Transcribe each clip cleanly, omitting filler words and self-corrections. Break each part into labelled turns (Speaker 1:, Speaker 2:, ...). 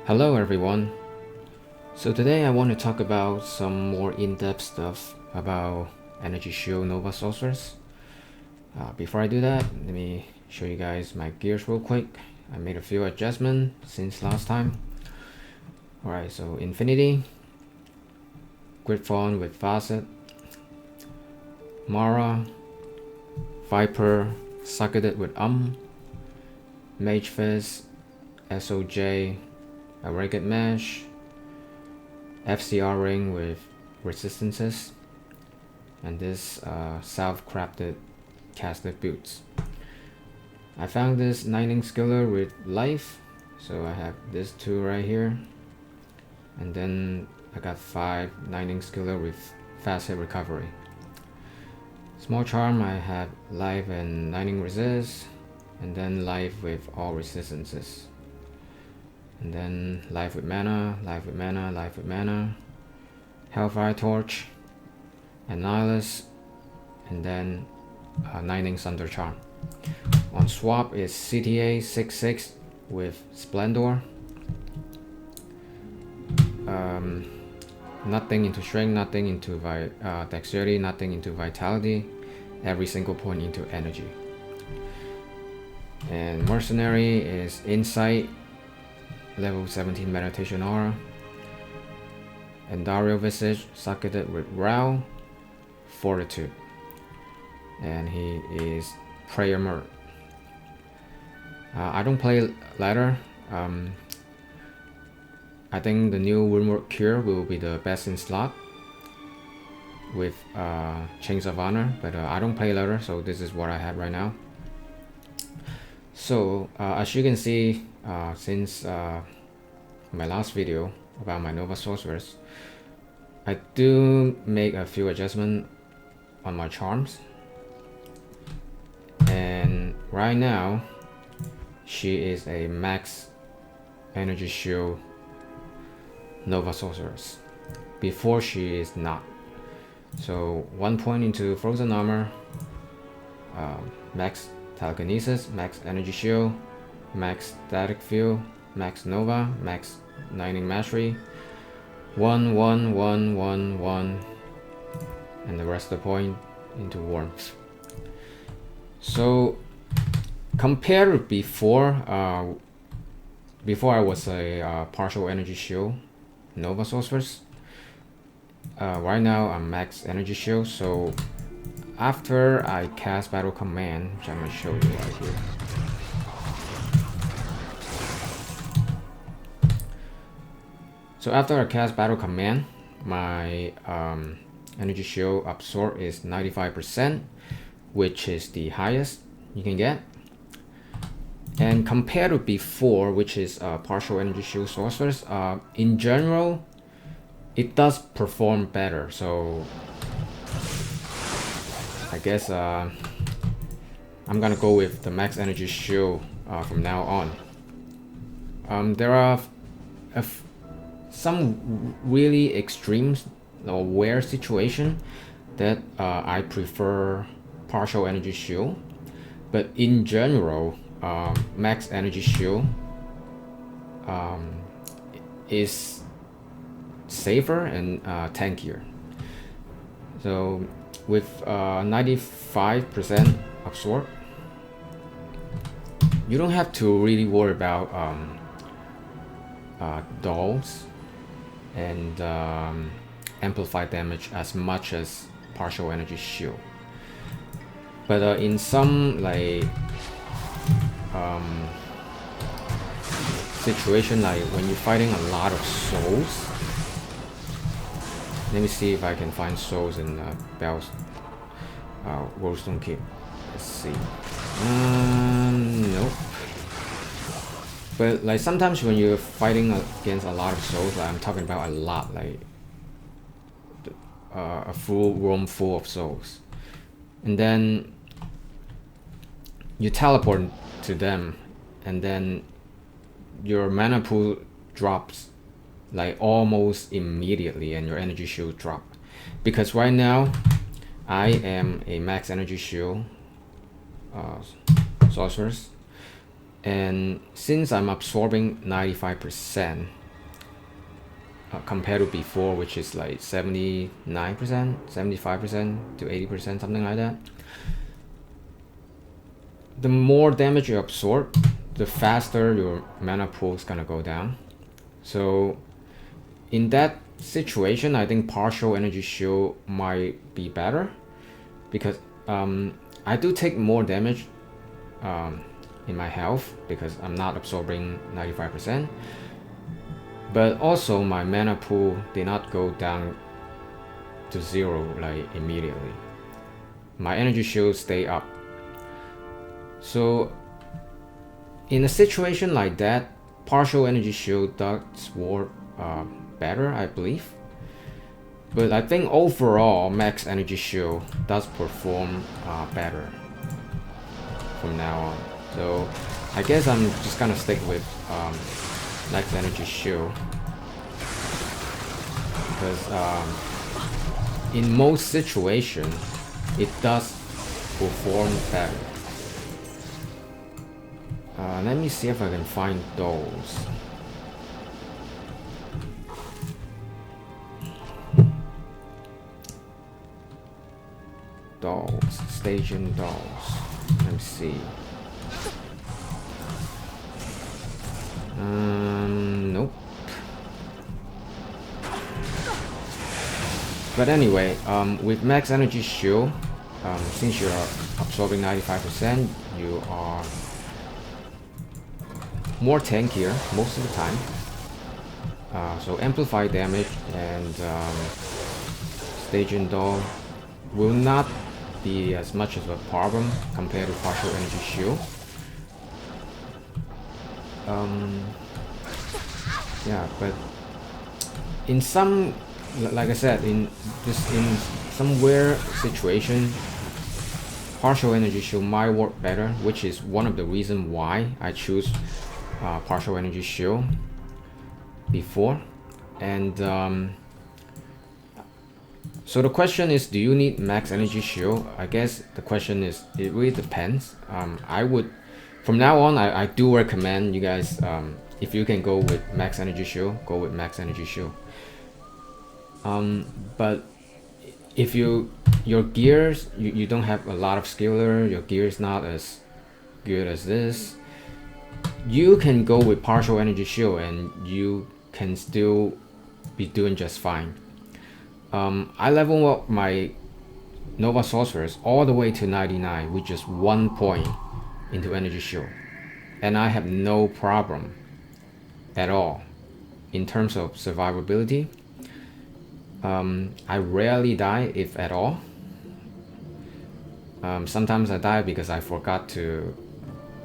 Speaker 1: Hello everyone. So today I want to talk about some more in-depth stuff about energy shield nova sorcerers. Before I do that, let me show you guys my gears real quick. I made a few adjustments since last time. Alright, so Infinity, Griffon with Facet, Mara, Viper, Sucketed with Mage Fist, SOJ, a Ragged Mesh, FCR ring with resistances, and this self-crafted casted boots. I found this 9 skiller with life, so I have this 2 right here, and then I got 5 9 skiller with fast hit recovery. Small charm, I have life and 9 resist, and then life with all resistances. And then life with mana, life with mana, life with mana, Hellfire Torch, Annihilus, and then 9 Sunder Charm. On swap is CTA 6/6 with Splendor. Nothing into strength, nothing into dexterity, nothing into vitality, every single point into energy. And Mercenary is Insight, level 17 meditation aura, and Dario Visage Sucketed with Row, Fortitude, and he is Prayer Murd. I don't play ladder. I think the new Windward Cure will be the best in slot with Chains of Honor, but I don't play ladder, so this is what I have right now. So as you can see, since my last video about my Nova Sorcerers, I do make a few adjustments on my charms, and right now she is a max energy shield Nova Sorceress. Before she is not. So 1 point into frozen armor, max telekinesis, max energy shield, max static field, max nova, max 9 mastery, 1 1 1 1 1, and the rest of the point into warmth. So compared to before I was a partial energy shield Nova Sorceress, right now I'm max energy shield. So after I cast Battle Command, which I'm going to show you right here, so after I cast Battle Command, my energy shield absorb is 95%, which is the highest you can get. And compared to before, which is partial energy shield sorcerers, in general, it does perform better. So I guess I'm gonna go with the max energy shield from now on. There are some really extreme or rare situation that I prefer partial energy shield, but in general, max energy shield is safer and tankier. So with 95% absorb, you don't have to really worry about dolls and amplify damage as much as partial energy shield. But in some like situation, like when you're fighting a lot of souls, let me see if I can find souls in Bell's Rollstone Keep. Let's see. Nope. But like sometimes when you're fighting against a lot of souls, like I'm talking about a lot, like a full room full of souls, and then you teleport to them, and then your mana pool drops like almost immediately, and your energy shield drop. Because right now I am a max energy shield sorceress, And since I'm absorbing 95% compared to before, which is like 79%, 75% to 80%, something like that, the more damage you absorb, the faster your mana pool is gonna go down. So in that situation, I think partial energy shield might be better, because I do take more damage in my health because I'm not absorbing 95%, but also my mana pool did not go down to 0 like immediately. My energy shield stay up. So in a situation like that, partial energy shield does work better, I believe. But I think overall max energy shield does perform better from now on. So I guess I'm just gonna stick with max energy shield, because in most situations it does perform better. Let me see if I can find those. Dolls, station dolls. Let me see. Nope. But anyway, with max energy shield, since you're absorbing 95%, you are more tankier most of the time. So amplified damage and Staging Doll will not be as much of a problem compared to partial energy shield. Yeah, but in some, like I said, in some rare situation, partial energy shield might work better, which is one of the reasons why I choose partial energy shield before. And so the question is, do you need max energy shield? I guess the question is, it really depends. I would, from now on, I do recommend you guys, if you can go with max energy shield, go with max energy shield. But if your gears, you don't have a lot of skiller, your gear is not as good as this, you can go with partial energy shield and you can still be doing just fine. I level up my Nova Sorceress all the way to 99 with just 1 point into energy shield, and I have no problem at all in terms of survivability. I rarely die, if at all. Sometimes I die because I forgot to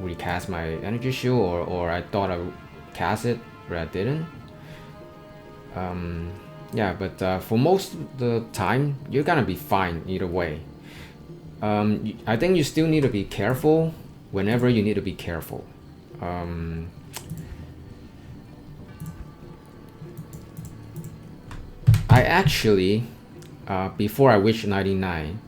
Speaker 1: recast my energy shield, or I thought I would cast it but I didn't. Yeah, but for most of the time you're gonna be fine either way. I think you still need to be careful whenever you need to be careful. I actually, before I reached 99,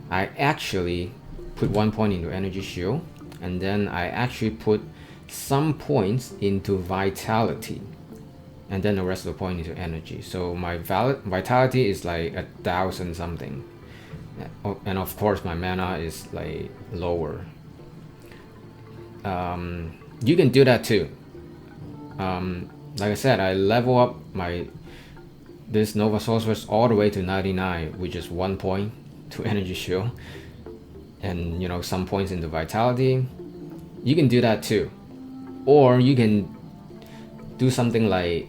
Speaker 1: I actually put 1 point into energy shield, and then I actually put some points into vitality, and then the rest of the point into energy. So my vitality is like 1,000 something, and of course my mana is like lower. You can do that too. Like I said, I level up this Nova Sorceress all the way to 99 with just 1 point to energy shield, and some points into vitality. You can do that too, or you can do something like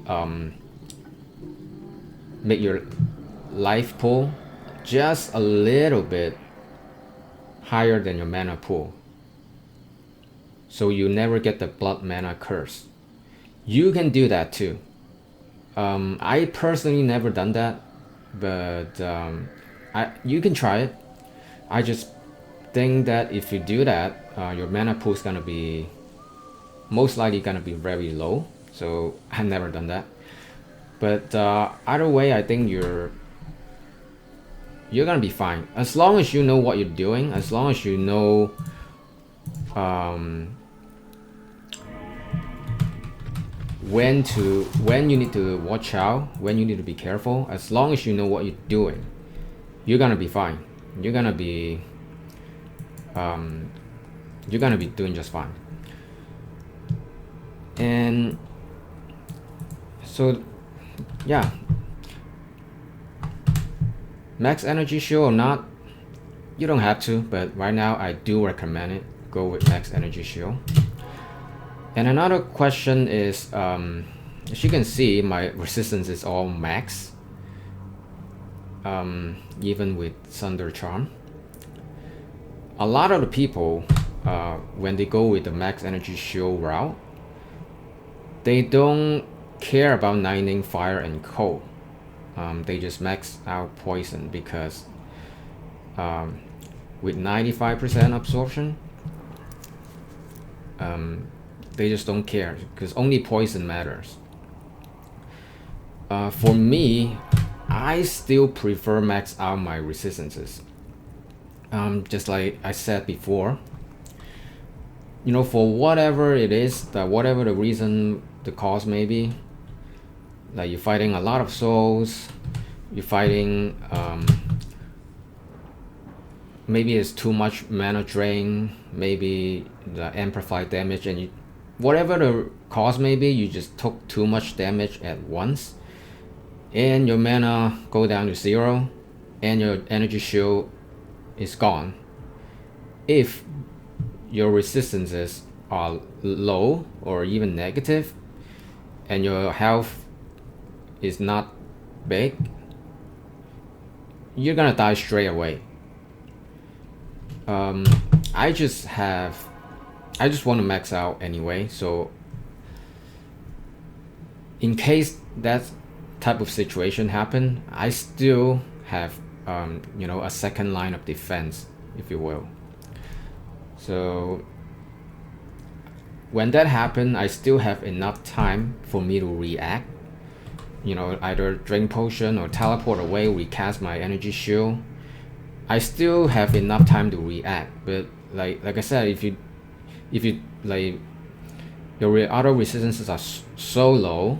Speaker 1: make your life pool just a little bit higher than your mana pool, so you never get the blood mana curse. You can do that too. I personally never done that, but you can try it. I just think that if you do that, your mana pool is gonna be most likely gonna be very low. So I've never done that. But either way, I think you're gonna be fine as long as you know what you're doing. As long as you know when you need to watch out, when you need to be careful. As long as you know what you're doing, you're gonna be fine. You're gonna be doing just fine. And so yeah, max energy shield or not, you don't have to, but right now I do recommend it. Go with max energy shield. And another question is, as you can see, my resistance is all max, even with Sunder Charm. A lot of the people, when they go with the max energy shield route, they don't care about 9ing fire and cold. They just max out poison because with 95% absorption, they just don't care because only poison matters. For me, I still prefer max out my resistances. Just like I said before, you know, for whatever it is, whatever the reason, the cause may be, like you're fighting a lot of souls, you're fighting maybe it's too much mana drain, maybe the amplified damage, and whatever the cause may be, you just took too much damage at once, and your mana go down to 0, and your energy shield is gone. If your resistances are low or even negative, and your health is not big, you're gonna die straight away. I just want to max out anyway, so in case that type of situation happen, I still have you know, a second line of defense, if you will. So when that happen, I still have enough time for me to react, you know, either drink potion or teleport away, recast my energy shield. I still have enough time to react. But like I said, if you like your auto resistances are so low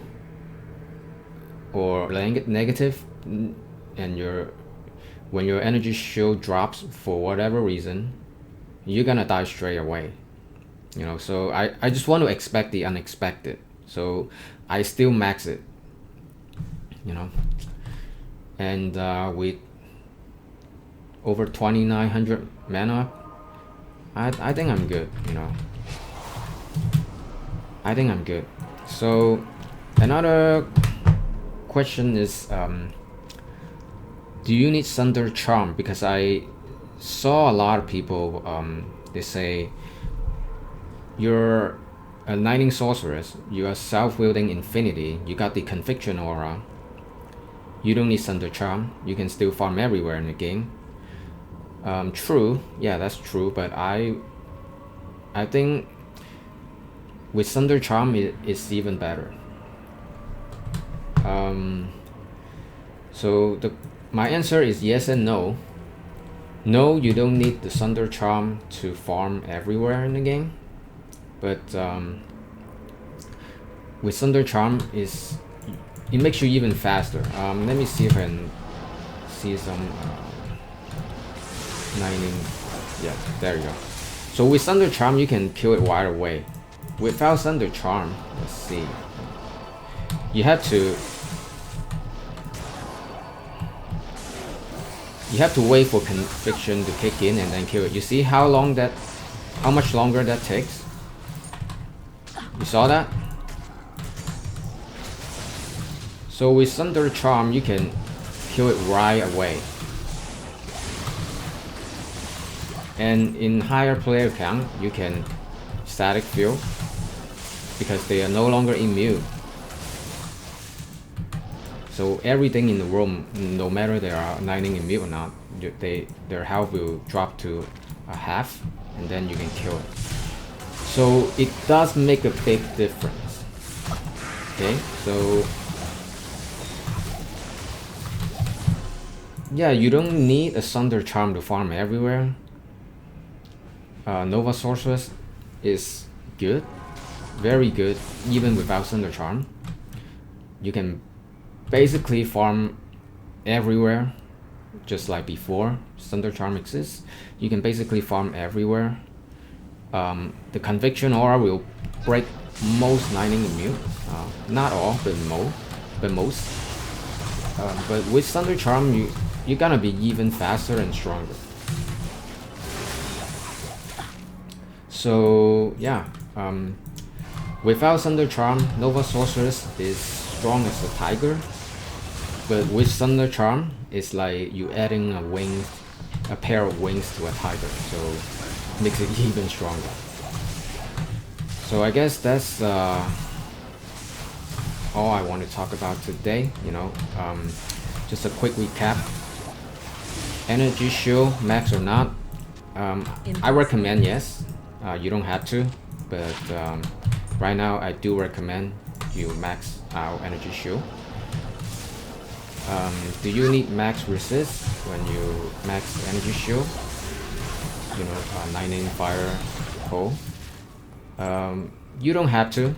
Speaker 1: or negative, and when your energy shield drops for whatever reason, you're gonna die straight away, you know. So I just want to expect the unexpected, so I still max it, you know. And with over 2900 mana, I think I'm good, you know. I think I'm good. So another question is, do you need Sunder Charm? Because I saw a lot of people, they say you're a 9ing sorceress, you are self-wielding infinity, you got the conviction aura, you don't need Sunder Charm, you can still farm everywhere in the game. True, yeah, that's true, but I think with Sunder Charm it's even better. So my answer is yes and no. No, you don't need the Sunder Charm to farm everywhere in the game, but with Sunder Charm it makes you even faster. Let me see if I can see some 9ing. Yeah, there you go. So with Sunder Charm you can kill it right away. Without Sunder Charm, let's see, you have to wait for conviction to kick in and then kill it. You see how much longer that takes? You saw that? So with Sunder Charm you can kill it right away. And in higher player count you can static field because they are no longer immune. So everything in the room, no matter they are 9ing immune or not, their health will drop to a half, and then you can kill it. So it does make a big difference. Okay, so yeah, you don't need a Sunder Charm to farm everywhere. Nova Sorceress is good, very good even without Sunder Charm. You can basically farm everywhere, just like before Sunder Charm exists. You can basically farm everywhere. The Conviction Aura will break most Lightning immune. Not all, but most. But with Sunder Charm, you're gonna be even faster and stronger. So yeah, without Sunder Charm, Nova Sorceress is strong as a tiger. But with Sunder Charm, it's like you adding a pair of wings to a tiger, so it makes it even stronger. So I guess that's all I want to talk about today. Just a quick recap. Energy Shield, max or not? I recommend yes. You don't have to, but right now I do recommend you max out Energy Shield. Do you need max resist when you max Energy Shield? Lightning, fire, cold. You don't have to,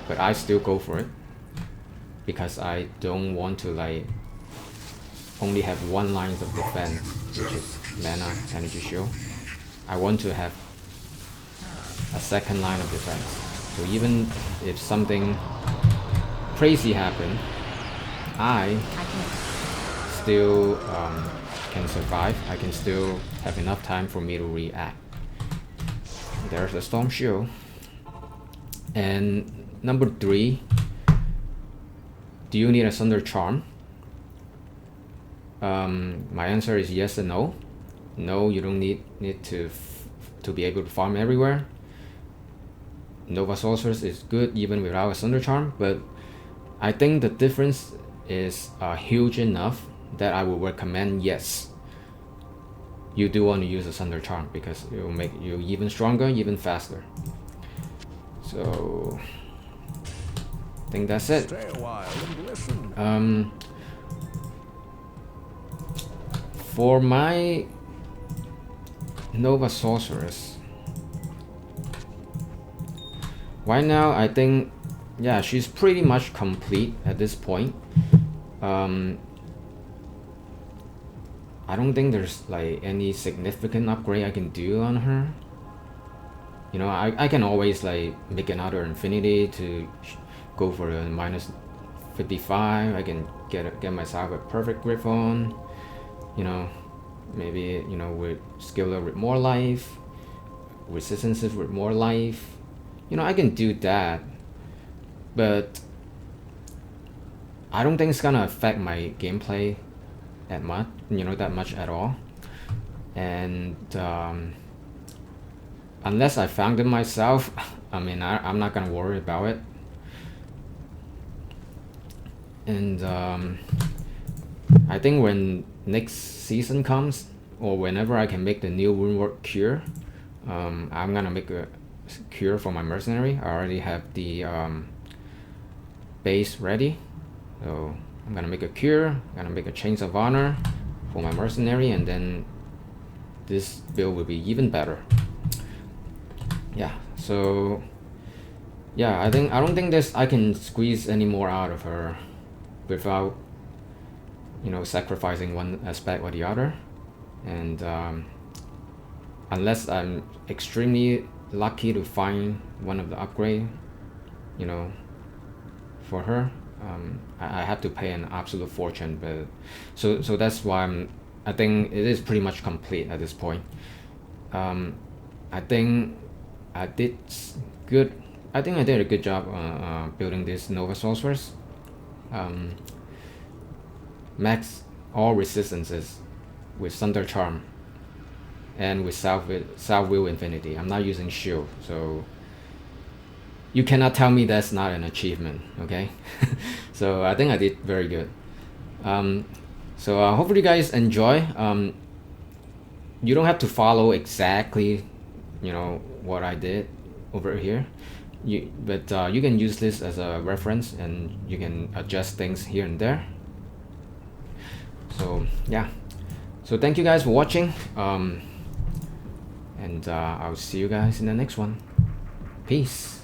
Speaker 1: but I still go for it because I don't want to only have one line of defense, which is mana, Energy Shield. I want to have a second line of defense. So even if something crazy happens, I still can survive. I can still have enough time for me to react. There's a Storm Shield. And number 3, do you need a Sunder Charm? My answer is yes and no. No, you don't need to be able to farm everywhere. Nova Sorceress is good even without a Sunder Charm, but I think the difference is huge enough that I would recommend yes. You do want to use a Sunder Charm because it will make you even stronger, even faster. So I think that's it.
Speaker 2: Stay a while and listen.
Speaker 1: For my Nova Sorceress, right now I think, yeah, she's pretty much complete at this point. I don't think there's any significant upgrade I can do on her. I can always make another Infinity to go for a minus 55. I can get myself a perfect Griffon. Maybe with Skiller with more life, Resistances with more life. I can do that, but I don't think it's gonna affect my gameplay that much at all. And unless I found it myself, I'm not gonna worry about it. And I think when next season comes, or whenever I can make the new Woundwork Cure, I'm gonna make a cure for my mercenary. I already have the base ready, so I'm gonna make a cure. I'm gonna make a Chains of Honor for my mercenary, and then this build will be even better. Yeah, so yeah, I don't think I can squeeze any more out of her without sacrificing one aspect or the other. And unless I'm extremely lucky to find one of the upgrade for her, I have to pay an absolute fortune. But so that's why I think it is pretty much complete at this point. I think I did good. I think I did a good job building this Nova Sorceress. Max all resistances with Sunder Charm and with Self-Will Infinity. I'm not using Shield, so you cannot tell me that's not an achievement, okay? So I think I did very good. So hopefully you guys enjoy. You don't have to follow exactly what I did over here, but you can use this as a reference and you can adjust things here and there. So yeah, so thank you guys for watching, and I'll see you guys in the next one. Peace.